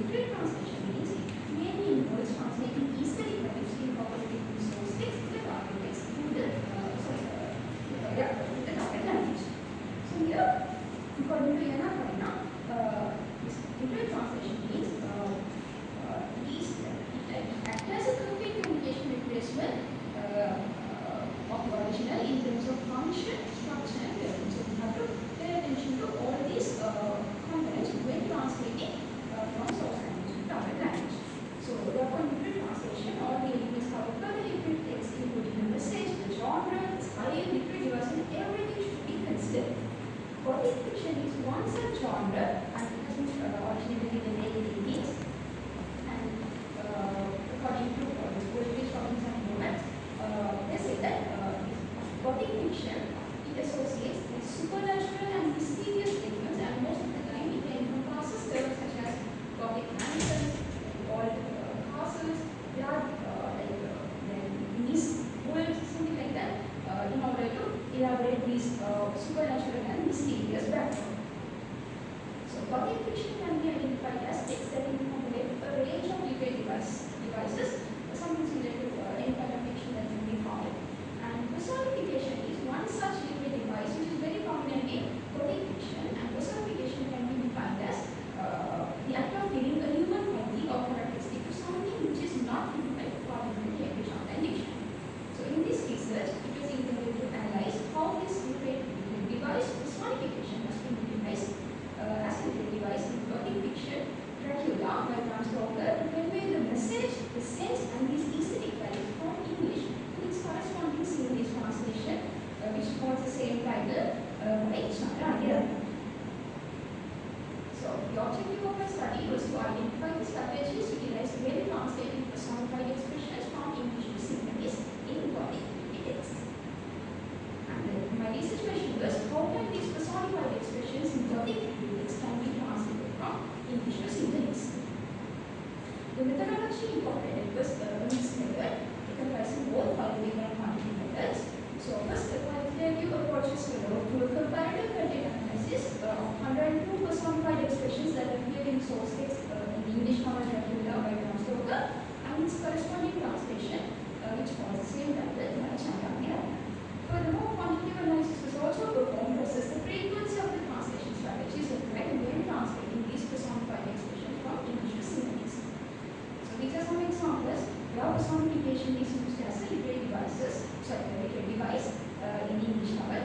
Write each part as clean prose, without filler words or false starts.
literary translation means it mainly involves translating aesthetic values incorporated in source text in the target text to the target language. So here, according to Yana Karina, this literary translation means it acts as a complete communication replacement of the original in terms of function, structure, and learning. So we have to pay attention to all these components when translating from source language to target language. So therefore, literary translation, all the elements covered by the literary text, including the message, the genre, the style, literary device, and everything should be considered. Gothic fiction is one such genre, and it has been originated in the late 80s. And according to this British Robbins and Newman, they say that Gothic fiction, it associates with supernatural and mysterious elements, and most of the time it encompasses terms such as Gothic mansions, old castles, then mist, wolves, something like that, in order to elaborate these supernatural and mysterious background. So Gothic fiction can be identified as texts that incorporate a range of literary devices, something similar to any kind of fiction that can be found. And personification is one such literary device which is very prominent in Gothic fiction, and personification can be defined as the act of giving a human quality or characteristic to something which is not typical for human behavior and diction. So in this research, it was intended to analyze how this literary device, personification, has been utilized as a literary device in Gothic fiction, Dracula, by Bram Stoker, to convey the message, the sense, and these aesthetic values from English to its corresponding Sinhalese translation, which holds the same title by Bandaranayake. So the objective of my study was to identify the strategies utilized when translating personified expressions from English to Sinhalese in Gothic text. And my research question was, how can these personified expressions in Gothic text can be translated from English to Sinhalese? The methodology incorporated was a mixed method, comprising both qualitative and quantitative methods. So first, the qualitative approach is followed through a comparative content analysis of 102 personified expressions that appear in source text in the English novel Dracula by Bram Stoker and its corresponding translation, which holds the same title by Bandaranayake. Furthermore, quantitative analysis was also performed to assess the frequency of the translation strategies applied when translating these personified expressions from English to Sinhalese. So these are some examples where personification is used as a literary device in English novel.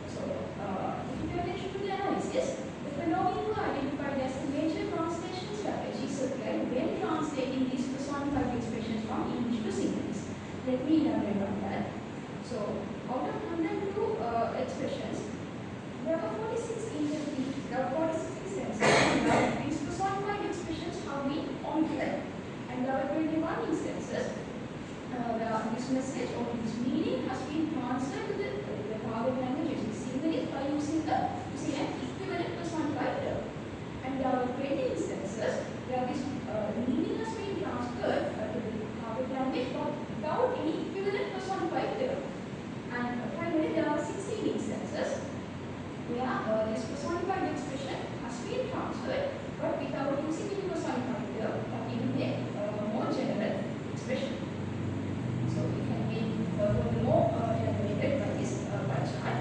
So, if you pay attention to the analysis, the following were identified as the major translation strategies applied when translating these personified expressions from English to Sinhalese. Let me elaborate on that. So, out of 102 expressions, there were 46 instances where these personified expressions have been altered, and there were 21 instances where this message or this meaning has been transferred to the target language using Sinhalese by using an equivalent personified term. And there were 20 instances where this meaning has been transferred to the target language but without any equivalent personified term. And finally, there are 16 instances where this personified expression has been transferred but without using any personified term but in a more general expression. So it can be furthermore elaborated by this pie chart.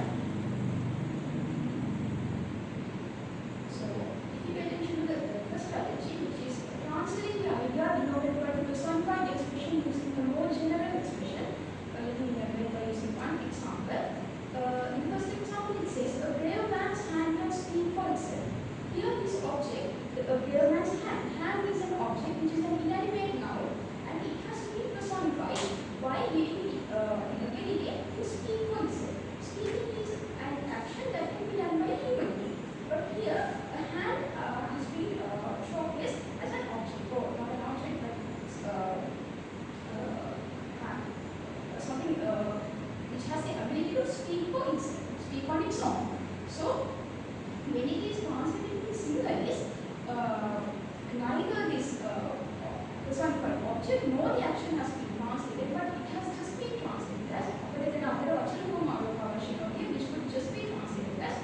So if you pay attention to the first strategy, which is translating the idea denoted by the personified expression using a more general expression, let me elaborate by using one example. In the first example, it says a brave man's hand can speak for itself. Here, this object, a brave man's hand is an object which is an inanimate noun, and it has been personified by giving it the ability to speak for itself. Speaking is an action that can be done by a human being. But here, a hand has been showcased as an object, or not an object, but something which has the ability to speak for itself, speak on its own. So, when it is translated in Sinhalese, neither this personified object nor the action has been translated, but it has just been translated as which could just be translated as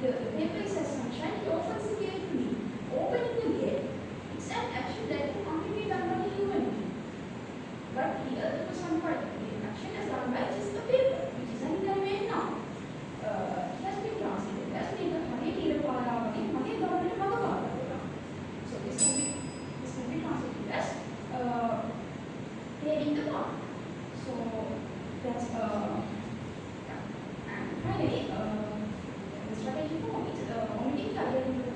the paper is as sunshine, he offers the gate to me. Opening the gate, it's an action that can only be done by a human being. But here the personified action is done by just a paper, which is an inanimate noun. It has been translated as මේක හරියට ඉර පාරා වගේ මගේ ගමනට මඟ පාදා වෙනවා. So this can be translated as paving the path. So that's yeah. And finally the strategy 4 is omitting the identical